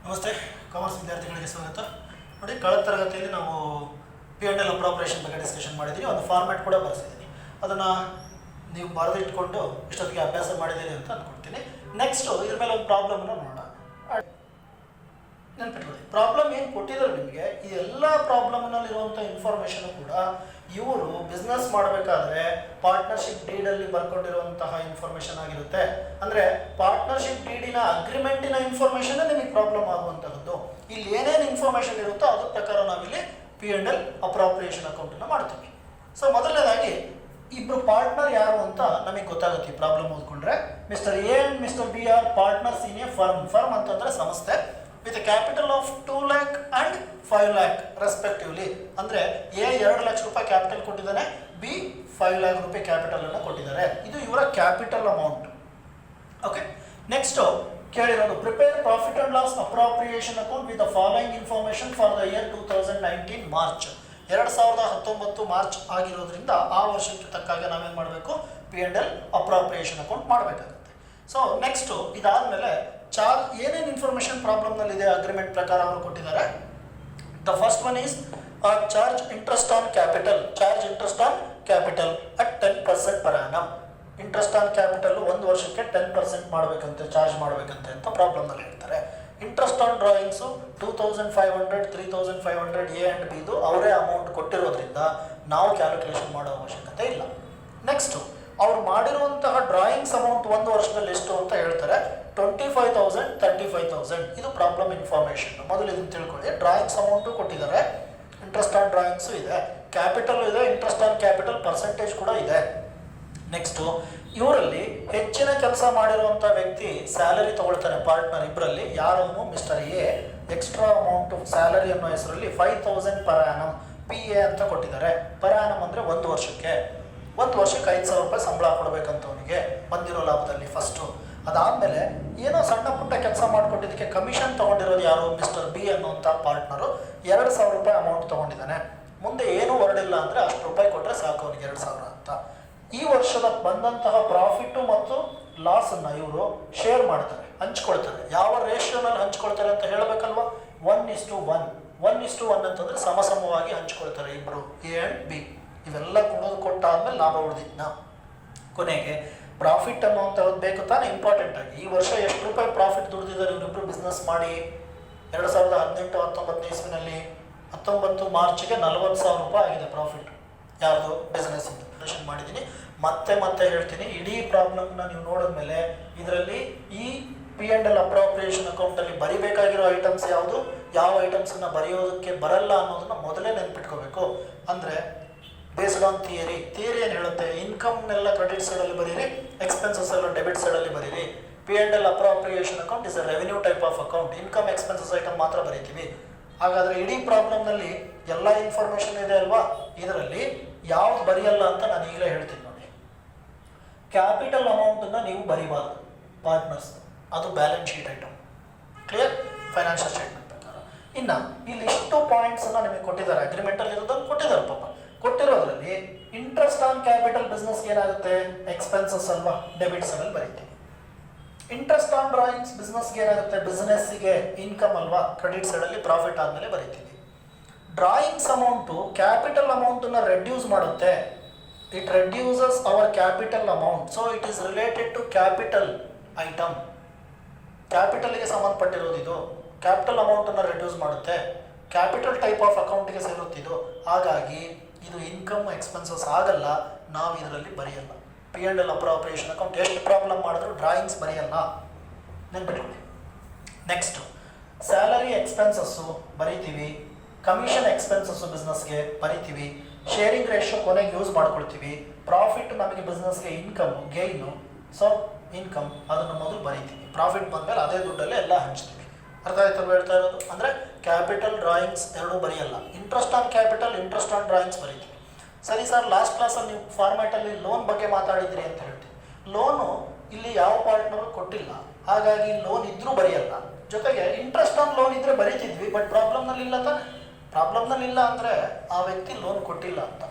ನಮಸ್ತೆ, ಕಾಮರ್ಸ್ ವಿದ್ಯಾರ್ಥಿಗಳಿಗೆ ಸ್ವಾಗತ. ನೋಡಿ, ಕಳೆದ ತರಗತಿಯಲ್ಲಿ ನಾವು P&L ಅಪ್ರಾಪ್ರಿಯೇಷನ್ ಬಗ್ಗೆ ಡಿಸ್ಕಷನ್ ಮಾಡಿದ್ದೀವಿ. ಒಂದು ಫಾರ್ಮ್ಯಾಟ್ ಕೂಡ ಬರೆಸಿದ್ದೀನಿ. ಅದನ್ನು ನೀವು ಬರೆದಿಟ್ಕೊಂಡು ಇಷ್ಟೊತ್ತಿಗೆ ಅಭ್ಯಾಸ ಮಾಡಿದ್ದೀರಿ ಅಂತ ಅಂದ್ಕೊಳ್ತೀನಿ. ನೆಕ್ಸ್ಟು ಇದ್ರ ಮೇಲೆ ಒಂದು ಪ್ರಾಬ್ಲಮನ್ನು ನೋಡೋಣ. ನೆನಪಿಟ್ಕೊಳ್ಳಿ, ಪ್ರಾಬ್ಲಮ್ ಏನು ಕೊಟ್ಟಿದ್ದಾರೆ ನಿಮಗೆ, ಈ ಎಲ್ಲ ಪ್ರಾಬ್ಲಮ್ನಲ್ಲಿರುವಂಥ ಇನ್ಫಾರ್ಮೇಷನ್ ಕೂಡ ಇವರು ಬಿಸ್ನೆಸ್ ಮಾಡಬೇಕಾದ್ರೆ ಪಾರ್ಟ್ನರ್ಶಿಪ್ ಡೀಡಲ್ಲಿ ಬರ್ಕೊಂಡಿರುವಂತಹ ಇನ್ಫಾರ್ಮೇಷನ್ ಆಗಿರುತ್ತೆ. ಅಂದರೆ ಪಾರ್ಟ್ನರ್ಶಿಪ್ ಡೀಡಿನ ಅಗ್ರಿಮೆಂಟಿನ ಇನ್ಫಾರ್ಮೇಷನ್ ನಿಮಗೆ ಪ್ರಾಬ್ಲಮ್ ಆಗುವಂತಹದ್ದು. ಇಲ್ಲಿ ಏನೇನು ಇನ್ಫಾರ್ಮೇಷನ್ ಇರುತ್ತೋ ಅದ್ರ ಪ್ರಕಾರ ನಾವಿಲ್ಲಿ P&L ಅಪ್ರಾಪ್ರಿಯೇಷನ್ ಅಕೌಂಟನ್ನು ಮಾಡ್ತೀವಿ. ಸೊ ಮೊದಲನೇದಾಗಿ ಇಬ್ಬರು ಪಾರ್ಟ್ನರ್ ಯಾರು ಅಂತ ನಮಗೆ ಗೊತ್ತಾಗುತ್ತೆ. ಈ ಪ್ರಾಬ್ಲಮ್ ಓದ್ಕೊಂಡ್ರೆ mister A and mister B are partners in a firm ಅಂತಂದರೆ ಸಂಸ್ಥೆ with capital of 2 lakh and 5 lakh respectively. ಅಂದರೆ ಎ 2 ಲಕ್ಷ ರೂಪಾಯಿ ಕ್ಯಾಪಿಟಲ್ ಕೊಟ್ಟಿದ್ದಾನೆ, ಬಿ 5 lakh ರೂಪಾಯಿ ಕ್ಯಾಪಿಟಲನ್ನು ಕೊಟ್ಟಿದ್ದಾರೆ. ಇದು ಇವರ ಕ್ಯಾಪಿಟಲ್ ಅಮೌಂಟ್. ಓಕೆ, ನೆಕ್ಸ್ಟು ಕೇಳಿರೋದು prepare profit and loss appropriation account with the following information for the year 2019 March. 2019 March ಆಗಿರೋದ್ರಿಂದ ಆ ವರ್ಷಕ್ಕೆ ತಕ್ಕಾಗ ನಾವೇನು ಮಾಡಬೇಕು, P&L ಅಪ್ರಾಪ್ರಿಯೇಷನ್ ಅಕೌಂಟ್ ಮಾಡಬೇಕಾಗುತ್ತೆ. ಸೊ ನೆಕ್ಸ್ಟು ಇದಾದಮೇಲೆ ಚಾರ್ಜ್ ಏನೇನು ಇನ್ಫಾರ್ಮೇಷನ್ ಪ್ರಾಬ್ಲಮ್ನಲ್ಲಿದೆ ಅಗ್ರಿಮೆಂಟ್ ಪ್ರಕಾರ ಅವರು ಕೊಟ್ಟಿದ್ದಾರೆ. The first one is charge interest on capital. Charge interest on capital at 10% per annum. Interest on capital ಒಂದು ವರ್ಷಕ್ಕೆ 10% ಮಾಡಬೇಕಂತೆ, ಚಾರ್ಜ್ ಮಾಡಬೇಕಂತೆ ಅಂತ ಪ್ರಾಬ್ಲಮ್ನಲ್ಲಿ ಹೇಳ್ತಾರೆ. Interest on drawings 2500, 3500 A and ಬಿದು ಅವರೇ ಅಮೌಂಟ್ ಕೊಟ್ಟಿರೋದ್ರಿಂದ ನಾವು ಕ್ಯಾಲ್ಕುಲೇಷನ್ ಮಾಡೋ ಅವಶ್ಯಕತೆ ಇಲ್ಲ. ನೆಕ್ಸ್ಟು ಅವ್ರು ಮಾಡಿರುವಂತಹ ಡ್ರಾಯಿಂಗ್ಸ್ ಅಮೌಂಟ್ ಒಂದು ವರ್ಷದಲ್ಲಿ ಎಷ್ಟು ಅಂತ ಹೇಳ್ತಾರೆ. 25,000, 35,000 ಇದು ಪ್ರಾಬ್ಲಮ್ ಇನ್ಫಾರ್ಮೇಷನ್. ಮೊದಲು ಇದನ್ನು ತಿಳ್ಕೊಳ್ಳಿ. ಡ್ರಾಯಿಂಗ್ಸ್ ಅಮೌಂಟು ಕೊಟ್ಟಿದ್ದಾರೆ, ಇಂಟ್ರೆಸ್ಟ್ ಆನ್ ಡ್ರಾಯಿಂಗ್ಸು ಇದೆ, ಕ್ಯಾಪಿಟಲ್ ಇದೆ, ಇಂಟ್ರೆಸ್ಟ್ ಆನ್ ಕ್ಯಾಪಿಟಲ್ ಪರ್ಸೆಂಟೇಜ್ ಕೂಡ ಇದೆ. ನೆಕ್ಸ್ಟು ಇವರಲ್ಲಿ ಹೆಚ್ಚಿನ ಕೆಲಸ ಮಾಡಿರುವಂಥ ವ್ಯಕ್ತಿ ಸ್ಯಾಲರಿ ತಗೊಳ್ತಾನೆ. ಪಾರ್ಟ್ನರ್ ಇಬ್ಬರಲ್ಲಿ ಯಾರನ್ನು mister A extra amount salary ಅನ್ನೋ ಹೆಸರಲ್ಲಿ 5,000 ಪರ್ ಆ್ಯನಮ್ PA ಅಂತ ಕೊಟ್ಟಿದ್ದಾರೆ. ಪರ್ ಆ್ಯನಮ್ ಅಂದರೆ ಒಂದು ವರ್ಷಕ್ಕೆ 5,000 ರೂಪಾಯಿ ಸಂಬಳ ಕೊಡಬೇಕಂತ ಅವನಿಗೆ ಬಂದಿರೋ ಲಾಭದಲ್ಲಿ ಫಸ್ಟು. ಅದಾದಮೇಲೆ ಏನೋ ಸಣ್ಣ ಪುಟ್ಟ ಕೆಲಸ ಮಾಡಿಕೊಟ್ಟಿದ್ದಕ್ಕೆ ಕಮಿಷನ್ ತೊಗೊಂಡಿರೋದು ಯಾರು, ಮಿಸ್ಟರ್ ಬಿ ಅನ್ನುವಂಥ ಪಾರ್ಟ್ನರು 2,000 ರೂಪಾಯಿ ಅಮೌಂಟ್ ತೊಗೊಂಡಿದ್ದಾನೆ. ಮುಂದೆ ಏನೂ ಹೊರಡಿಲ್ಲ ಅಂದರೆ ಅಷ್ಟು ರೂಪಾಯಿ ಕೊಟ್ಟರೆ ಸಾಕು ಅವನಿಗೆ 2,000 ಅಂತ. ಈ ವರ್ಷದ ಬಂದಂತಹ ಪ್ರಾಫಿಟ್ಟು ಮತ್ತು ಲಾಸನ್ನು ಇವರು ಶೇರ್ ಮಾಡ್ತಾರೆ, ಹಂಚ್ಕೊಳ್ತಾರೆ. ಯಾವ ರೇಷಿಯೋನಲ್ಲಿ ಹಂಚ್ಕೊಳ್ತಾರೆ ಅಂತ ಹೇಳಬೇಕಲ್ವ. 1:1 ಅಂತಂದರೆ ಸಮಸಮವಾಗಿ ಹಂಚ್ಕೊಳ್ತಾರೆ ಇಬ್ಬರು, ಎ ಆ್ಯಂಡ್ ಬಿ. ಇವೆಲ್ಲ ಕೊಟ್ಟಾದ್ಮೇಲೆ ಲಾಭ ಉಳಿದಿದ್ನ ಕೊನೆಗೆ ಪ್ರಾಫಿಟ್ ಅನ್ನುವಂಥದ್ದು ಬೇಕು ತಾನೇ ಇಂಪಾರ್ಟೆಂಟ್ ಆಗಿ. ಈ ವರ್ಷ ಎಷ್ಟು ರೂಪಾಯಿ ಪ್ರಾಫಿಟ್ ದುಡಿದಿದ್ದಾರೆ ಇವರಿಬ್ಬರು ಬಿಸ್ನೆಸ್ ಮಾಡಿ. 2018-19 ಇಸ್ವಿನಲ್ಲಿ 19 ಮಾರ್ಚ್ಗೆ 40,000 ರೂಪಾಯಿ ಆಗಿದೆ ಪ್ರಾಫಿಟ್. ಯಾವುದು ಬಿಸ್ನೆಸ್ ಇಂದ ಮಾಡಿದ್ದೀನಿ. ಮತ್ತೆ ಹೇಳ್ತೀನಿ, ಇಡೀ ಪ್ರಾಬ್ಲಮ್ನ ನೀವು ನೋಡಿದ್ಮೇಲೆ ಇದರಲ್ಲಿ ಈ P&L ಅಪ್ರಾಪ್ರಿಯೇಷನ್ ಅಕೌಂಟಲ್ಲಿ ಬರಿಬೇಕಾಗಿರೋ ಐಟಮ್ಸ್ ಯಾವುದು, ಯಾವ ಐಟಮ್ಸನ್ನು ಬರೆಯೋದಕ್ಕೆ ಬರಲ್ಲ ಅನ್ನೋದನ್ನ ಮೊದಲೇ ನೆನ್ಪಿಟ್ಕೋಬೇಕು. ಅಂದರೆ ಬೇಸ್ಡ್ ಆನ್ ಥಿಯರಿ ಏನು ಹೇಳುತ್ತೆ, ಇನ್ಕಮ್ನೆಲ್ಲ ಕ್ರೆಡಿಟ್ ಸೈಡಲ್ಲಿ ಬರೀರಿ, ಎಕ್ಸ್ಪೆನ್ಸಸ್ ಎಲ್ಲ ಡೆಬಿಟ್ ಸೈಡಲ್ಲಿ ಬರೀರಿ. P&L appropriation account is a revenue type of account. Income expenses item ಮಾತ್ರ ಬರೀತೀವಿ. ಹಾಗಾದರೆ ಇಡೀ ಪ್ರಾಬ್ಲಮ್ನಲ್ಲಿ ಎಲ್ಲ ಇನ್ಫಾರ್ಮೇಷನ್ ಇದೆ ಅಲ್ವಾ, ಇದರಲ್ಲಿ ಯಾವ್ದು ಬರೆಯಲ್ಲ ಅಂತ ನಾನು ಈಗಲೇ ಹೇಳ್ತೀನಿ ನೋಡಿ. ಕ್ಯಾಪಿಟಲ್ ಅಮೌಂಟನ್ನು ನೀವು ಬರೀಬಾರ್ದು ಪಾರ್ಟ್ನರ್ಸ್, ಅದು balance sheet item. Clear? Financial statement ಪ್ರಕಾರ. ಇನ್ನು ಇಲ್ಲಿ ಇಷ್ಟು ಪಾಯಿಂಟ್ಸನ್ನು ನಿಮಗೆ ಕೊಟ್ಟಿದ್ದಾರೆ, ಅಗ್ರಿಮೆಂಟಲ್ಲಿ ಇರೋದನ್ನು ಕೊಟ್ಟಿದ್ದಾರೆ ಪಾಪ. ಕೊಟ್ಟಿರೋದ್ರಲ್ಲಿ ಇಂಟ್ರೆಸ್ಟ್ ಆನ್ ಕ್ಯಾಪಿಟಲ್ ಬಿಸ್ನೆಸ್ಗೆ ಏನಾಗುತ್ತೆ, ಎಕ್ಸ್ಪೆನ್ಸಸ್ ಅಲ್ವಾ, ಡೆಬಿಟ್ ಸೈಡಲ್ಲಿ ಬರೀತೀವಿ. ಇಂಟ್ರೆಸ್ಟ್ ಆನ್ ಡ್ರಾಯಿಂಗ್ಸ್ ಬಿಸ್ನೆಸ್ಗೆ ಏನಾಗುತ್ತೆ, ಬಿಸ್ನೆಸ್ಸಿಗೆ ಇನ್ಕಮ್ ಅಲ್ವಾ, ಕ್ರೆಡಿಟ್ ಸೈಡಲ್ಲಿ ಪ್ರಾಫಿಟ್ ಆದಮೇಲೆ ಬರೀತೀವಿ. ಡ್ರಾಯಿಂಗ್ಸ್ ಅಮೌಂಟು ಕ್ಯಾಪಿಟಲ್ ಅಮೌಂಟನ್ನು ರೆಡ್ಯೂಸ್ ಮಾಡುತ್ತೆ. It reduces our capital amount, so it is related to capital item. ಕ್ಯಾಪಿಟಲ್ಗೆ ಸಂಬಂಧಪಟ್ಟಿರೋದು ಇದು. ಕ್ಯಾಪಿಟಲ್ ಅಮೌಂಟನ್ನು ರೆಡ್ಯೂಸ್ ಮಾಡುತ್ತೆ, ಕ್ಯಾಪಿಟಲ್ ಟೈಪ್ ಆಫ್ ಅಕೌಂಟ್ಗೆ ಸೇರುತ್ತಿದ್ದು. ಹಾಗಾಗಿ ಇದು ಇನ್ಕಮ್ ಎಕ್ಸ್ಪೆನ್ಸಸ್ ಆಗಲ್ಲ, ನಾವು ಇದರಲ್ಲಿ ಬರೆಯಲ್ಲ. P&L ಅಪ್ರಾಪ್ರಿಯೇಷನ್ ಅಕೌಂಟ್ ಎಷ್ಟು ಪ್ರಾಬ್ಲಮ್ ಮಾಡಿದ್ರು ಡ್ರಾಯಿಂಗ್ಸ್ ಬರೆಯಲ್ಲ, ನೆನ್ಪಿಟ್ಕೊಳ್ಳಿ. ನೆಕ್ಸ್ಟು ಸ್ಯಾಲರಿ ಎಕ್ಸ್ಪೆನ್ಸಸ್ಸು ಬರೀತೀವಿ, ಕಮಿಷನ್ ಎಕ್ಸ್ಪೆನ್ಸಸ್ಸು ಬಿಸ್ನೆಸ್ಗೆ ಬರೀತೀವಿ, ಶೇರಿಂಗ್ ರೇಷಿಯೋ ಕೊನೆಗೆ ಯೂಸ್ ಮಾಡ್ಕೊಳ್ತೀವಿ, ಪ್ರಾಫಿಟ್ ನಮಗೆ ಬಿಸ್ನೆಸ್ಗೆ ಇನ್ಕಮ್ ಗೇಯ್ನು, ಸೊ ಇನ್ಕಮ್ ಅದನ್ನು ಮೊದಲು ಬರೀತೀವಿ. ಪ್ರಾಫಿಟ್ ಬಂದಮೇಲೆ ಅದೇ ದುಡ್ಡಲ್ಲೇ ಎಲ್ಲ ಹಂಚ್ತೀವಿ. ಅರ್ಥ ಆಯ್ತಲ್ವ ಹೇಳ್ತಾ ಇರೋದು? ಅಂದರೆ ಕ್ಯಾಪಿಟಲ್ ಡ್ರಾಯಿಂಗ್ಸ್ ಎರಡೂ ಬರೆಯಲ್ಲ. Interest on capital, interest on drawings ಬರೀತೀವಿ. ಸರಿ ಸರ್, ಲಾಸ್ಟ್ ಕ್ಲಾಸಲ್ಲಿ ನೀವು ಫಾರ್ಮ್ಯಾಟಲ್ಲಿ ಲೋನ್ ಬಗ್ಗೆ ಮಾತಾಡಿದ್ರಿ ಅಂತ ಹೇಳ್ತೀವಿ. ಲೋನು ಇಲ್ಲಿ ಯಾವ ಪಾರ್ಟ್ನರು ಕೊಟ್ಟಿಲ್ಲ, ಹಾಗಾಗಿ ಲೋನ್ ಇದ್ರೂ ಬರೆಯಲ್ಲ. ಜೊತೆಗೆ ಇಂಟ್ರೆಸ್ಟ್ ಆನ್ ಲೋನ್ ಇದ್ದರೆ ಬರೀತಿದ್ವಿ, ಬಟ್ ಪ್ರಾಬ್ಲಮ್ನಲ್ಲಿ ಇಲ್ಲ ತಾನೆ. ಪ್ರಾಬ್ಲಮ್ನಲ್ಲಿ ಇಲ್ಲ ಅಂದರೆ ಆ ವ್ಯಕ್ತಿ ಲೋನ್ ಕೊಟ್ಟಿಲ್ಲ ಅಂತ,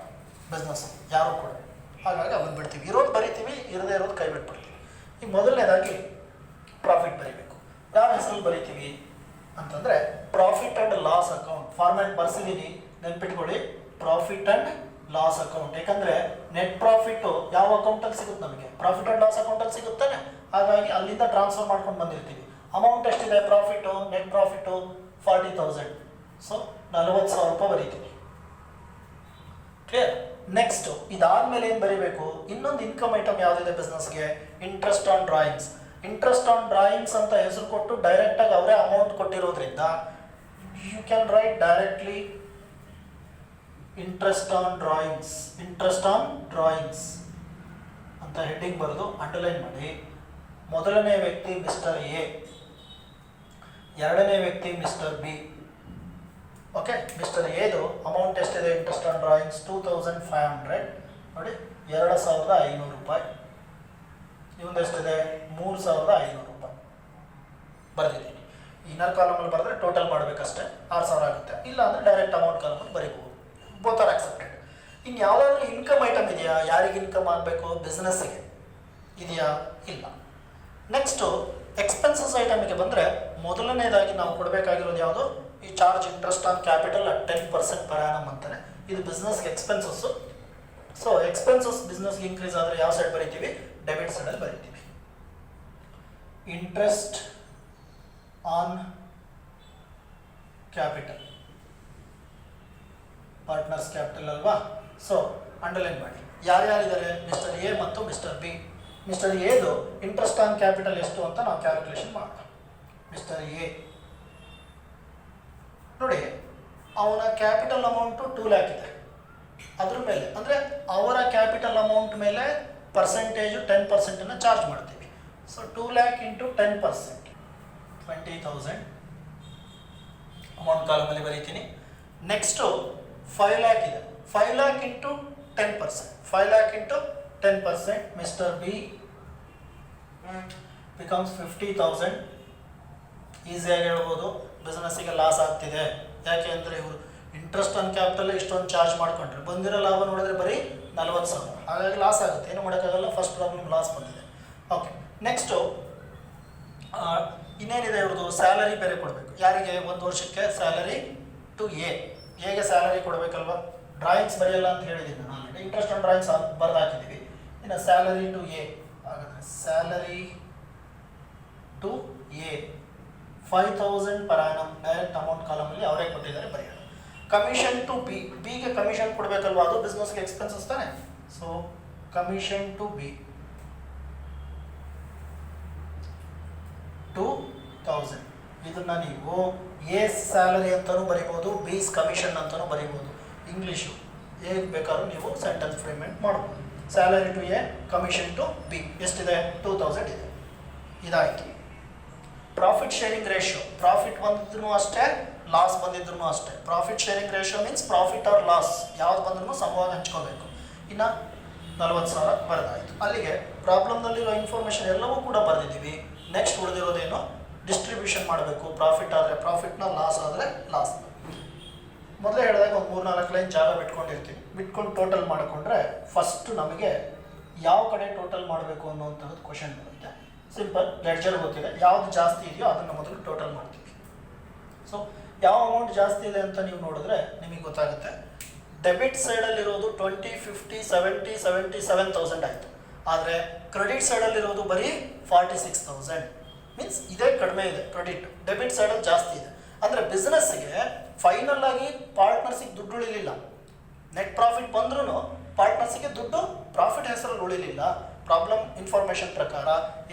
ಬಿಸ್ನೆಸ್ ಯಾರು ಕೂಡ. ಹಾಗಾಗಿ ಅವನು ಬಿಡ್ತೀವಿ. ಇರೋದು ಬರಿತೀವಿ, ಇರದೇ ಇರೋದು ಕೈ ಬಿಟ್ಬಿಡ್ತೀವಿ. ಈಗ ಮೊದಲನೇದಾಗಿ ಪ್ರಾಫಿಟ್ ಬರೀಬೇಕು. ಯಾವ ಹೆಸರಲ್ಲಿ ಬರಿತೀವಿ, ಅಂತಂದರೆ profit and loss account format ಬರ್ಸಿದ್ದೀನಿ, ನೆನ್ಪಿಟ್ಕೊಳ್ಳಿ. ಪ್ರಾಫಿಟ್ ಆ್ಯಂಡ್ ಲಾಸ್ ಅಕೌಂಟ್, ಯಾಕಂದರೆ ನೆಟ್ ಪ್ರಾಫಿಟ್ಟು ಯಾವ ಅಕೌಂಟಲ್ಲಿ ಸಿಗುತ್ತೆ ನಮಗೆ? ಪ್ರಾಫಿಟ್ ಆ್ಯಂಡ್ ಲಾಸ್ ಅಕೌಂಟಲ್ಲಿ ಸಿಗುತ್ತಾನೆ. ಹಾಗಾಗಿ ಅಲ್ಲಿಂದ ಟ್ರಾನ್ಸ್ಫರ್ ಮಾಡ್ಕೊಂಡು ಬಂದಿರ್ತೀವಿ. ಅಮೌಂಟ್ ಎಷ್ಟಿದೆ ಪ್ರಾಫಿಟ್ಟು? Net profit 40,000. ಸೊ 40,000 ರೂಪಾಯಿ ಬರೀತೀವಿ. ಕ್ಲಿಯರ್? ನೆಕ್ಸ್ಟ್ ಇದಾದ್ಮೇಲೆ ಏನು ಬರೀಬೇಕು? ಇನ್ನೊಂದು ಇನ್ಕಮ್ ಐಟಮ್ ಯಾವುದಿದೆ ಬಿಸ್ನೆಸ್ಗೆ? Interest on drawings. Interest on drawings ಅಂತ ಹೆಸರು ಕೊಟ್ಟು ಡೈರೆಕ್ಟಾಗಿ ಅವರೇ ಅಮೌಂಟ್ ಕೊಟ್ಟಿರೋದ್ರಿಂದ you can write directly interest on drawings. Interest on drawings ಅಂತ ಹೆಡ್ಡಿಂಗ್ ಬರೆದು ಅಂಡರ್ಲೈನ್ ಮಾಡಿ. ಮೊದಲನೇ ವ್ಯಕ್ತಿ ಮಿಸ್ಟರ್ ಎ, ಎರಡನೇ ವ್ಯಕ್ತಿ ಮಿಸ್ಟರ್ ಬಿ. ಓಕೆ, ಮಿಸ್ಟರ್ ಎದು ಅಮೌಂಟ್ ಎಷ್ಟಿದೆ ಇಂಟ್ರೆಸ್ಟ್ ಆನ್ ಡ್ರಾಯಿಂಗ್ಸ್? 2,500 ನೋಡಿ, 2,500 ರೂಪಾಯಿ. ಇವಂದು ಎಷ್ಟಿದೆ? 3,500 ರೂಪಾಯಿ ಬರೆದಿದ್ದೀನಿ. ಇನ್ನರ್ ಕಾಲಮಲ್ಲಿ ಬರೆದ್ರೆ ಟೋಟಲ್ ಮಾಡಬೇಕಷ್ಟೇ, 6,000 ಆಗುತ್ತೆ. ಇಲ್ಲ ಅಂದರೆ ಡೈರೆಕ್ಟ್ ಅಮೌಂಟ್ ಕಾಲಮಲ್ಲಿ ಬರೀಬಹುದು. Both are accepted. ಇನ್ನು ಯಾವುದಾದ್ರೂ ಇನ್ಕಮ್ ಐಟಮ್ ಇದೆಯಾ? ಯಾರಿಗೆ ಇನ್ಕಮ್ ಆಗಬೇಕು? ಬಿಸ್ನೆಸ್ಸಿಗೆ ಇದೆಯಾ? ಇಲ್ಲ. ನೆಕ್ಸ್ಟು ಎಕ್ಸ್ಪೆನ್ಸಸ್ ಐಟಮ್ಗೆ ಬಂದರೆ ಮೊದಲನೇದಾಗಿ ನಾವು ಕೊಡಬೇಕಾಗಿರೋದು ಯಾವುದು? ಈ charge interest on capital at 10% per annum ಅಂತಾನೆ. ಇದು ಬಿಸ್ನೆಸ್ಗೆ ಎಕ್ಸ್ಪೆನ್ಸಸ್ಸು. ಸೊ ಎಕ್ಸ್ಪೆನ್ಸಸ್ ಬಿಸ್ನೆಸ್ಗೆ ಇನ್ಕ್ರೀಸ್ ಆದರೆ ಯಾವ ಸೈಡ್ ಬರೀತೀವಿ? ಡೆಬಿಟ್ ಸೈಡಲ್ಲಿ ಬರೀತೀವಿ. Interest on capital, partners capital ಅಲ್ವಾ? ಸೊ ಅಂಡರ್ಲೈನ್ ಮಾಡಿ. ಯಾರ್ಯಾರಿದ್ದಾರೆ? ಮಿಸ್ಟರ್ ಎ ಮತ್ತು ಮಿಸ್ಟರ್ ಬಿ. ಮಿಸ್ಟರ್ ಎದು ಇಂಟ್ರೆಸ್ಟ್ ಆನ್ ಕ್ಯಾಪಿಟಲ್ ಎಷ್ಟು ಅಂತ ನಾವು ಕ್ಯಾಲ್ಕುಲೇಷನ್ ಮಾಡೋಣ. ಮಿಸ್ಟರ್ ಎ ನೋಡಿ, ಅವನ ಕ್ಯಾಪಿಟಲ್ ಅಮೌಂಟು 2 lakh ಇದೆ. ಅದ್ರ ಮೇಲೆ ಅಂದರೆ ಅವರ ಕ್ಯಾಪಿಟಲ್ ಅಮೌಂಟ್ ಮೇಲೆ ಪರ್ಸೆಂಟೇಜು 10% ಚಾರ್ಜ್ ಮಾಡ್ತೀವಿ. ಸೊ 2 lakh ಇಂಟು 10%, 20,000 ಅಮೌಂಟ್ ಕಾಲಮಲ್ಲಿ ಬರೀತೀನಿ. ನೆಕ್ಸ್ಟು 5 lakh ಇದೆ. 5 lakh into 10%, 5 lakh into 10%. Mister B becomes 50,000. ಈಸಿಯಾಗಿ ಹೇಳ್ಬೋದು, ಬಿಸ್ನೆಸ್ಸಿಗೆ ಲಾಸ್ ಆಗ್ತಿದೆ. ಯಾಕೆ ಅಂದರೆ ಇವರು ಇಂಟ್ರೆಸ್ಟ್ ಆನ್ ಕ್ಯಾಪಿಟಲ್ ಇಷ್ಟೊಂದು ಚಾರ್ಜ್ ಮಾಡ್ಕೊಂಡ್ರೆ ಬಂದಿರೋ ಲಾಭ ನೋಡಿದ್ರೆ ಬರೀ 40,000, ಹಾಗಾಗಿ ಲಾಸ್ ಆಗುತ್ತೆ. ಏನು ಮಾಡೋಕ್ಕಾಗಲ್ಲ, ಫಸ್ಟ್ ಪ್ರಾಬ್ಲಮ್ ಲಾಸ್ ಬಂದಿದೆ. ಓಕೆ, ನೆಕ್ಸ್ಟು ಇನ್ನೇನಿದೆ ಇವ್ರದ್ದು? ಸ್ಯಾಲರಿ ಬೇರೆ ಕೊಡಬೇಕು. ಯಾರಿಗೆ? 1 ವರ್ಷಕ್ಕೆ ಸ್ಯಾಲರಿ ಟು ಎಗೆ ಸ್ಯಾಲರಿ ಕೊಡಬೇಕಲ್ವ? ಡ್ರಾಯಿಂಗ್ಸ್ ಬರೆಯಲ್ಲ ಅಂತ ಹೇಳಿದ್ದೀನಿ ನಾನು ಆಲ್ರೆಡಿ. ಇಂಟ್ರೆಸ್ಟ್ ಆನ್ ಡ್ರಾಯಿಂಗ್ಸ್ ಬರೆದು ಹಾಕಿದ್ದೀವಿ. ಇನ್ನು ಸ್ಯಾಲರಿ ಟು ಎ ಹಾಗಾದರೆ salary to A 5,000 per annum direct amount ಕಾಲಮಲ್ಲಿ ಅವರೇ ಕೊಟ್ಟಿದ್ದಾರೆ, ಬರೆಯೋಣ. ಕಮಿಷನ್ ಟು ಬಿ, ಬಿಗೆ ಕಮಿಷನ್ ಕೊಡಬೇಕಲ್ವ? ಅದು ಬಿಸ್ನೆಸ್ಗೆ ಎಕ್ಸ್ಪೆನ್ಸಸ್ ತಾನೆ. So commission to B 2,000. ಇದನ್ನು ನೀವು ಎ ಸ್ಯಾಲರಿ ಅಂತಲೂ ಬರಿಬೋದು, ಬಿಸ್ ಕಮಿಷನ್ ಅಂತಲೂ ಬರಿಬೋದು. ಇಂಗ್ಲೀಷು ಹೇಗೆ ಬೇಕಾದ್ರೂ ನೀವು ಸೆಂಟೆನ್ಸ್ ಫ್ರೇಮ್ಮೆಂಟ್ ಮಾಡ್ಬೋದು. Salary to A, commission to B ಎಷ್ಟಿದೆ? 2,000 ಇದೆ. ಇದಾಯಿತು. ಪ್ರಾಫಿಟ್ ಶೇರಿಂಗ್ ರೇಷಿಯೋ, ಪ್ರಾಫಿಟ್ ಬಂದಿದ್ರು ಅಷ್ಟೇ, ಲಾಸ್ ಬಂದಿದ್ರು ಅಷ್ಟೇ. Profit sharing ratio means profit or loss ಯಾವ್ದು ಬಂದ್ರೂ ಸಮವಾಗಿ ಹಂಚ್ಕೋಬೇಕು. ಇನ್ನು 40,000 ಬರೆದಾಯಿತು. ಅಲ್ಲಿಗೆ ಪ್ರಾಬ್ಲಮ್ನಲ್ಲಿರೋ ಇನ್ಫಾರ್ಮೇಷನ್ ಎಲ್ಲವೂ ಕೂಡ ಬರೆದಿದ್ದೀವಿ. ನೆಕ್ಸ್ಟ್ ಉಳಿದಿರೋದೇನು? ಡಿಸ್ಟ್ರಿಬ್ಯೂಷನ್ ಮಾಡಬೇಕು. ಪ್ರಾಫಿಟ್ ಆದರೆ ಪ್ರಾಫಿಟ್ನ, ಲಾಸ್ ಆದರೆ ಲಾಸ್ನ. ಮೊದಲೇ ಹೇಳಿದಾಗ ಒಂದು 3-4 ಲೈನ್ ಜಾಗ ಬಿಟ್ಕೊಂಡಿರ್ತೀವಿ. ಬಿಟ್ಕೊಂಡು ಟೋಟಲ್ ಮಾಡಿಕೊಂಡ್ರೆ ಫಸ್ಟ್ ನಮಗೆ ಯಾವ ಕಡೆ ಟೋಟಲ್ ಮಾಡಬೇಕು ಅನ್ನೋಂಥದ್ದು ಕ್ವಶನ್ ಬರುತ್ತೆ. ಸಿಂಪಲ್, ಲೆಡ್ಜರ್ ಗೊತ್ತಿದೆ, ಯಾವುದು ಜಾಸ್ತಿ ಇದೆಯೋ ಅದನ್ನು ಮೊದಲು ಟೋಟಲ್ ಮಾಡ್ತೀವಿ. ಸೊ ಯಾವ ಅಮೌಂಟ್ ಜಾಸ್ತಿ ಇದೆ ಅಂತ ನೀವು ನೋಡಿದ್ರೆ ನಿಮಗೆ ಗೊತ್ತಾಗುತ್ತೆ. ಡೆಬಿಟ್ ಸೈಡಲ್ಲಿರೋದು 20, 50, 70, 77,000 ಆಯಿತು. ಆದರೆ ಕ್ರೆಡಿಟ್ ಸೈಡಲ್ಲಿರೋದು ಬರೀ 46,000. ಮೀನ್ಸ್ ಇದೇ ಕಡಿಮೆ ಇದೆ ಕ್ರೆಡಿಟ್, ಡೆಬಿಟ್ ಸೈಡಲ್ಲಿ ಜಾಸ್ತಿ ಇದೆ. ಅಂದರೆ ಬಿಸ್ನೆಸ್ಸಿಗೆ ಫೈನಲ್ ಆಗಿ ಪಾರ್ಟ್ನರ್ಸಿಗೆ ದುಡ್ಡು ಉಳಿಲಿಲ್ಲ. ನೆಟ್ ಪ್ರಾಫಿಟ್ ಬಂದ್ರೂ ಪಾರ್ಟ್ನರ್ಸಿಗೆ ದುಡ್ಡು ಪ್ರಾಫಿಟ್ ಹೆಸರಲ್ಲಿ ಉಳಿಲಿಲ್ಲ. ಪ್ರಾಬ್ಲಮ್ ಇನ್ಫಾರ್ಮೇಷನ್ ಪ್ರಕಾರ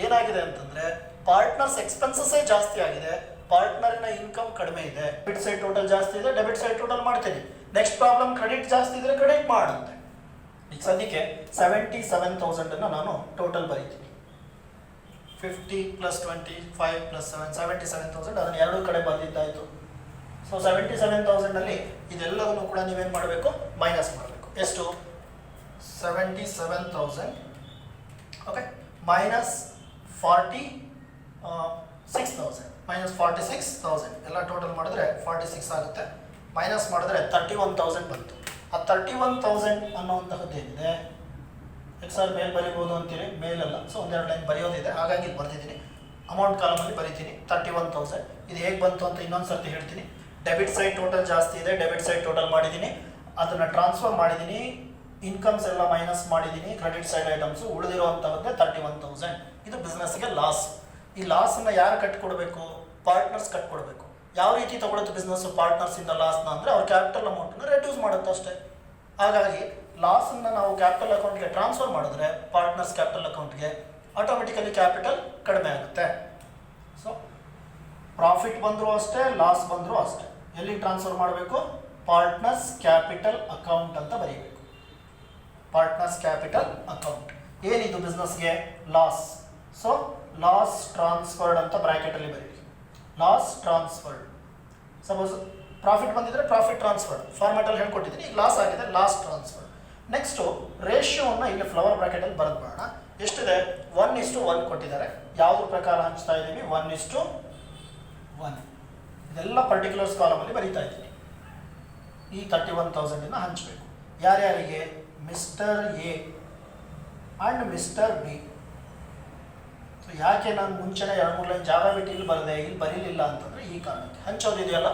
ಏನಾಗಿದೆ ಅಂತಂದರೆ ಪಾರ್ಟ್ನರ್ಸ್ ಎಕ್ಸ್ಪೆನ್ಸಸ್ಸೇ ಜಾಸ್ತಿ ಆಗಿದೆ, ಪಾರ್ಟ್ನರಿನ ಇನ್ಕಮ್ ಕಡಿಮೆ ಇದೆ. ಡೆಬಿಟ್ ಸೈಡ್ ಟೋಟಲ್ ಜಾಸ್ತಿ ಇದೆ, ಡೆಬಿಟ್ ಸೈಡ್ ಟೋಟಲ್ ಮಾಡ್ತೀನಿ. ನೆಕ್ಸ್ಟ್ ಪ್ರಾಬ್ಲಮ್ ಕ್ರೆಡಿಟ್ ಜಾಸ್ತಿ ಇದ್ದರೆ ಕ್ರೆಡಿಟ್ ಮಾಡುತ್ತೆ. ಈಗ ಸದ್ಯಕ್ಕೆ 77,000 ನಾನು ಟೋಟಲ್ ಬರೀತೀನಿ. 50 + 25 + 7 77,000. ಅದನ್ನು ಎರಡೂ ಕಡೆ ಬಂದಿದ್ದಾಯಿತು. ಸೊ 77,000 ಇದೆಲ್ಲದನ್ನು ಕೂಡ ನೀವೇನು ಮಾಡಬೇಕು? ಮೈನಸ್ ಮಾಡಬೇಕು. ಎಷ್ಟು? 77,000 ಓಕೆ ಮೈನಸ್ 46,000 ಎಲ್ಲ ಟೋಟಲ್ ಮಾಡಿದ್ರೆ 46 ಆಗುತ್ತೆ. ಮೈನಸ್ ಮಾಡಿದ್ರೆ 31,000 ಬಂತು. ಆ 31,000 ಅನ್ನೋಂತಹದ್ದು ಏನಿದೆ ಎಕ್ಸಾರ್ ಮೇಲ್ ಬರೀಬೋದು ಅಂತೀರಿ, ಮೇಲಲ್ಲ. ಸೊ ಒಂದೆರಡು ಲೈನ್ ಬರೆಯೋದಿದೆ, ಹಾಗಾಗಿ ಇಲ್ಲಿ ಬರೆದಿದ್ದೀನಿ. ಅಮೌಂಟ್ ಕಾಲಮಲ್ಲಿ ಬರೀತೀನಿ 31,000. ಇದು ಹೇಗೆ ಬಂತು ಅಂತ ಇನ್ನೊಂದು ಸರ್ತಿ ಹೇಳ್ತೀನಿ. ಡೆಬಿಟ್ ಸೈಡ್ ಟೋಟಲ್ ಜಾಸ್ತಿ ಇದೆ, ಡೆಬಿಟ್ ಸೈಡ್ ಟೋಟಲ್ ಮಾಡಿದ್ದೀನಿ, ಅದನ್ನು ಟ್ರಾನ್ಸ್ಫರ್ ಮಾಡಿದ್ದೀನಿ, ಇನ್ಕಮ್ಸ್ ಎಲ್ಲ ಮೈನಸ್ ಮಾಡಿದ್ದೀನಿ, ಕ್ರೆಡಿಟ್ ಸೈಡ್ ಐಟಮ್ಸು ಉಳಿದಿರುವಂಥದ್ದೇ 31,000. ಇದು ಬಿಸ್ನೆಸ್ಗೆ ಲಾಸ್. ಈ ಲಾಸನ್ನು ಯಾರು ಕಟ್ಕೊಡ್ಬೇಕು? ಪಾರ್ಟ್ನರ್ಸ್ ಕಟ್ಕೊಡ್ಬೇಕು. ಯಾವ ರೀತಿ ತಗೊಳುತ್ತೆ ಬಿಸ್ನೆಸ್ ಪಾರ್ಟ್ನರ್ಸಿಂದ ಲಾಸ್ನ ಅಂದರೆ ಅವ್ರ ಕ್ಯಾಪಿಟಲ್ ಅಮೌಂಟನ್ನು ರೆಡ್ಯೂಸ್ ಮಾಡುತ್ತೆ ಅಷ್ಟೇ. ಹಾಗಾಗಿ ಲಾಸನ್ನು ನಾವು ಕ್ಯಾಪಿಟಲ್ ಅಕೌಂಟ್ಗೆ ಟ್ರಾನ್ಸ್ಫರ್ ಮಾಡಿದ್ರೆ ಪಾರ್ಟ್ನರ್ಸ್ ಕ್ಯಾಪಿಟಲ್ ಅಕೌಂಟ್ಗೆ ಆಟೋಮೆಟಿಕಲಿ ಕ್ಯಾಪಿಟಲ್ ಕಡಿಮೆ ಆಗುತ್ತೆ. ಸೊ ಪ್ರಾಫಿಟ್ ಬಂದರೂ ಅಷ್ಟೇ, ಲಾಸ್ ಬಂದರೂ ಅಷ್ಟೇ, ಎಲ್ಲಿ ಟ್ರಾನ್ಸ್ಫರ್ ಮಾಡಬೇಕು? ಪಾರ್ಟ್ನರ್ಸ್ ಕ್ಯಾಪಿಟಲ್ ಅಕೌಂಟ್ ಅಂತ ಬರೀಬೇಕು. Partners capital account. ಏನಿದು ಬಿಸ್ನೆಸ್ಗೆ? ಲಾಸ್. ಸೊ ಲಾಸ್ ಟ್ರಾನ್ಸ್ಫರ್ಡ್ ಅಂತ ಬ್ರ್ಯಾಕೆಟಲ್ಲಿ ಬರೀರಿ. Loss transferred. ಸಪೋಸ್ ಪ್ರಾಫಿಟ್ ಬಂದಿದ್ರೆ ಪ್ರಾಫಿಟ್ ಟ್ರಾನ್ಸ್ಫರ್ಡ್ ಫಾರ್ಮ್ಯಾಟಲ್ಲಿ ಹೇಳ್ಕೊಟ್ಟಿದ್ದೀನಿ. ಈಗ ಲಾಸ್ ಆಗಿದೆ, ಲಾಸ್ ಟ್ರಾನ್ಸ್ಫರ್ಡ್. ನೆಕ್ಸ್ಟು ರೇಷಿಯೋವನ್ನು ಇಲ್ಲಿ ಫ್ಲವರ್ ಬ್ರ್ಯಾಕೆಟಲ್ಲಿ ಬರೆದು ಬಿಡೋಣ. ಎಷ್ಟಿದೆ? 1:1 ಕೊಟ್ಟಿದ್ದಾರೆ. ಯಾವುದ್ರ ಪ್ರಕಾರ ಹಂಚ್ತಾ ಇದ್ದೀವಿ? 1:1. ಇದೆಲ್ಲ ಪರ್ಟಿಕ್ಯುಲರ್ಸ್ ಕಾಲಮಲ್ಲಿ ಬರೀತಾ ಇದ್ದೀನಿ. ಈ 31,000 ಹಂಚಬೇಕು. ಯಾರ್ಯಾರಿಗೆ? Mister A and mister B. So ಯಾಕೆ ನಾನು ಮುಂಚೆನೇ 2-3 ಲೈನ್ ಜಾಗ ಬಿಟ್ಟು ಇಲ್ಲಿ ಬರದೆ, ಇಲ್ಲಿ ಬರೀಲಿಲ್ಲ ಅಂತಂದರೆ ಈ ಕಾರಣಕ್ಕೆ. ಹಂಚೋದಿದೆಯಲ್ಲ,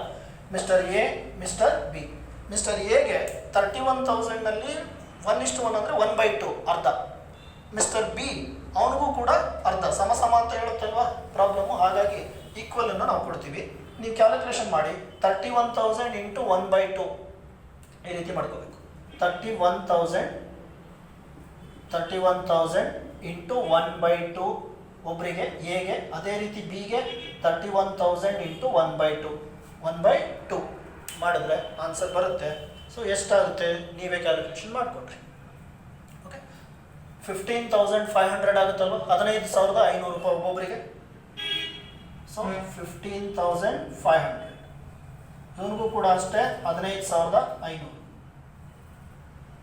mister A, mister B. Mister ಎಗೆ 31,000ನಲ್ಲಿ 1:1 ಅಂದರೆ 1/2 ಅರ್ಧ. ಮಿಸ್ಟರ್ ಬಿ ಅವನಿಗೂ ಕೂಡ ಅರ್ಧ, ಸಮ ಅಂತ ಹೇಳುತ್ತಲ್ವಾ ಪ್ರಾಬ್ಲಮ್ಮು. ಹಾಗಾಗಿ ಈಕ್ವಲನ್ನು ನಾವು ಕೊಡ್ತೀವಿ. ನೀವು ಕ್ಯಾಲ್ಕುಲೇಷನ್ ಮಾಡಿ 31,000 ಇಂಟು 1/2 ಈ ರೀತಿ ಮಾಡ್ಕೋಬೇಕು. 31,000 ಇಂಟು 1/2 ಒಬ್ಬರಿಗೆ ಎಗೆ, ಅದೇ ರೀತಿ ಬಿಗೆ 31,000 ಇಂಟು 1/2 ಮಾಡಿದ್ರೆ ಆನ್ಸರ್ ಬರುತ್ತೆ. ಸೊ ಎಷ್ಟಾಗುತ್ತೆ ನೀವೇ ಕ್ಯಾಲ್ಕುಲೇಷನ್ ಮಾಡಿಕೊಡ್ರಿ. ಓಕೆ, 15,500 ಆಗುತ್ತಲ್ವ? 15,500 ರೂಪಾಯಿ ಒಬ್ಬೊಬ್ಬರಿಗೆ. ಸೊ 15,500. ಇವನಿಗೂ ಕೂಡ ಅಷ್ಟೇ 15,500.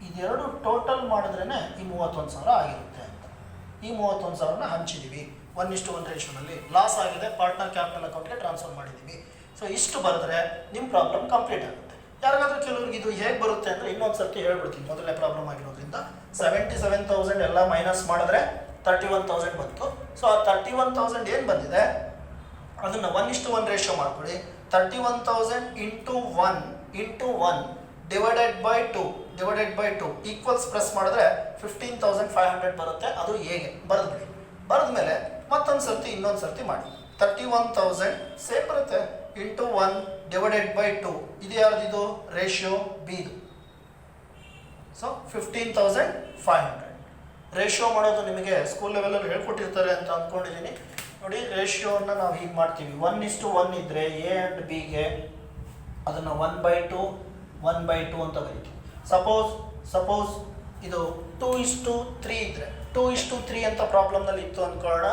ಇದೆರಡು ಟೋಟಲ್ ಮಾಡಿದ್ರೇ ಈ 31,000 ಆಗಿರುತ್ತೆ ಅಂತ. ಈ 31,000ನ ಹಂಚಿದ್ದೀವಿ 1:1 ರೇಷನಲ್ಲಿ. ಲಾಸ್ ಆಗಿದೆ, ಪಾರ್ಟ್ನರ್ ಕ್ಯಾಪಿಟಲ್ ಅಕೌಂಟ್ಗೆ ಟ್ರಾನ್ಸ್ಫರ್ ಮಾಡಿದ್ದೀವಿ. ಸೊ ಇಷ್ಟು ಬರೆದ್ರೆ ನಿಮ್ಮ ಪ್ರಾಬ್ಲಮ್ ಕಂಪ್ಲೀಟ್ ಆಗುತ್ತೆ. ಯಾರಿಗಾದ್ರೂ ಕೆಲವ್ರಿಗೆ ಇದು ಹೇಗೆ ಬರುತ್ತೆ ಅಂದರೆ ಇನ್ನೊಂದು ಸರ್ತಿ ಹೇಳ್ಬಿಡ್ತೀನಿ. ಮೊದಲನೇ ಪ್ರಾಬ್ಲಮ್ ಆಗಿರೋದ್ರಿಂದ 77,000 ಎಲ್ಲ ಮೈನಸ್ ಮಾಡಿದ್ರೆ 31,000 ಬಂತು. ಸೊ ಆ 31,000 ಏನು ಬಂದಿದೆ ಅದನ್ನು 1:1 ರೇಷಿಯೋ ಮಾಡ್ಕೊಳ್ಳಿ. 31,000 into 1 divided by 2 equals press ಮಾಡಿದ್ರೆ 15,500 ಬರುತ್ತೆ. ಅದು ಹೇಗೆ ಬರೆದ್ಬಿಡಿ. ಬರೆದ್ಮೇಲೆ ಮತ್ತೊಂದು ಸರ್ತಿ ಇನ್ನೊಂದು ಸರ್ತಿ ಮಾಡಿ. 31,000 ಸೇಮ್ ಬರುತ್ತೆ ಇಂಟು 1 ಡಿವೈಡೆಡ್ ಬೈ 2. ಇದು ಯಾರ್ದಿದು? ರೇಷಿಯೋ ಬಿದು. ಸೊ 15,500. ರೇಷಿಯೋ ಮಾಡೋದು ನಿಮಗೆ ಸ್ಕೂಲ್ ಲೆವೆಲಲ್ಲಿ ಹೇಳ್ಕೊಟ್ಟಿರ್ತಾರೆ ಅಂತ ಅಂದ್ಕೊಂಡಿದ್ದೀನಿ. ನೋಡಿ, ರೇಷಿಯೋವನ್ನು ನಾವು ಹೀಗೆ ಮಾಡ್ತೀವಿ. 1:1 ಇದ್ದರೆ ಎ ಆ್ಯಂಡ್ ಬಿಗೆ ಅದನ್ನು 1/2 ಅಂತ ಬರೀತೀವಿ. ಸಪೋಸ್ ಇದು 2:3 ಇದ್ದರೆ 2:3 ಅಂತ ಪ್ರಾಬ್ಲಮ್ನಲ್ಲಿ ಇತ್ತು ಅಂದ್ಕೊಳ್ಳೋಣ.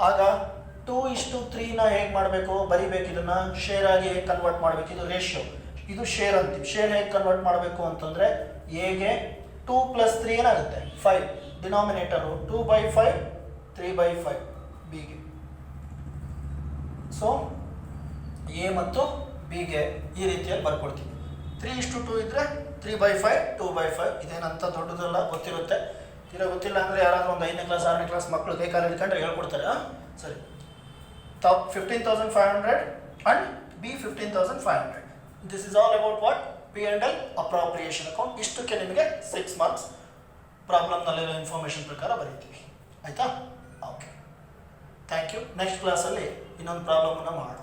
ಆಗ 2:3ನ ಹೇಗೆ ಮಾಡಬೇಕು? ಬರಿಬೇಕು. ಇದನ್ನು ಶೇರ್ ಆಗಿ ಹೇಗೆ ಕನ್ವರ್ಟ್ ಮಾಡಬೇಕು? ಇದು ರೇಷಿಯೋ, ಇದು ಶೇರ್ ಅಂತೀವಿ. ಶೇರ್ ಹೇಗೆ ಕನ್ವರ್ಟ್ ಮಾಡಬೇಕು ಅಂತಂದರೆ ಎಗೆ 2 + 3 ಏನಾಗುತ್ತೆ? 5. ಡಿನಾಮಿನೇಟರು 2/5, 3/5 ಬಿಗೆ. ಸೊ ಎ ಮತ್ತು ಬಿಗೆ ಈ ರೀತಿಯಲ್ಲಿ ಬರ್ಕೊಡ್ತೀವಿ. 3:2 ಇದ್ದರೆ 3/5, 2/5. ಇದೇನಂತ ದೊಡ್ಡದಲ್ಲ, ಗೊತ್ತಿರುತ್ತೆ. ತೀರಾ ಗೊತ್ತಿಲ್ಲ ಅಂದರೆ ಯಾರಾದರೂ ಒಂದು 5ನೇ ಕ್ಲಾಸ್ 6ನೇ ಕ್ಲಾಸ್ ಮಕ್ಕಳು ಕೈಕಾಲು ಹಿಡ್ಕೊಂಡ್ರೆ ಹೇಳ್ಕೊಡ್ತಾರೆ. ಸರಿ, 15,500 and B 15,500. This is all about what? P&L appropriation account. ಇಷ್ಟಕ್ಕೆ ನಿಮಗೆ 6 marks ಪ್ರಾಬ್ಲಮ್ನಲ್ಲಿರೋ ಇನ್ಫಾರ್ಮೇಷನ್ ಪ್ರಕಾರ ಬರೀತೀವಿ. ಆಯಿತಾ? Okay, thank you. ನೆಕ್ಸ್ಟ್ ಕ್ಲಾಸಲ್ಲಿ ಇನ್ನೊಂದು ಪ್ರಾಬ್ಲಮನ್ನು ಮಾಡೋಣ.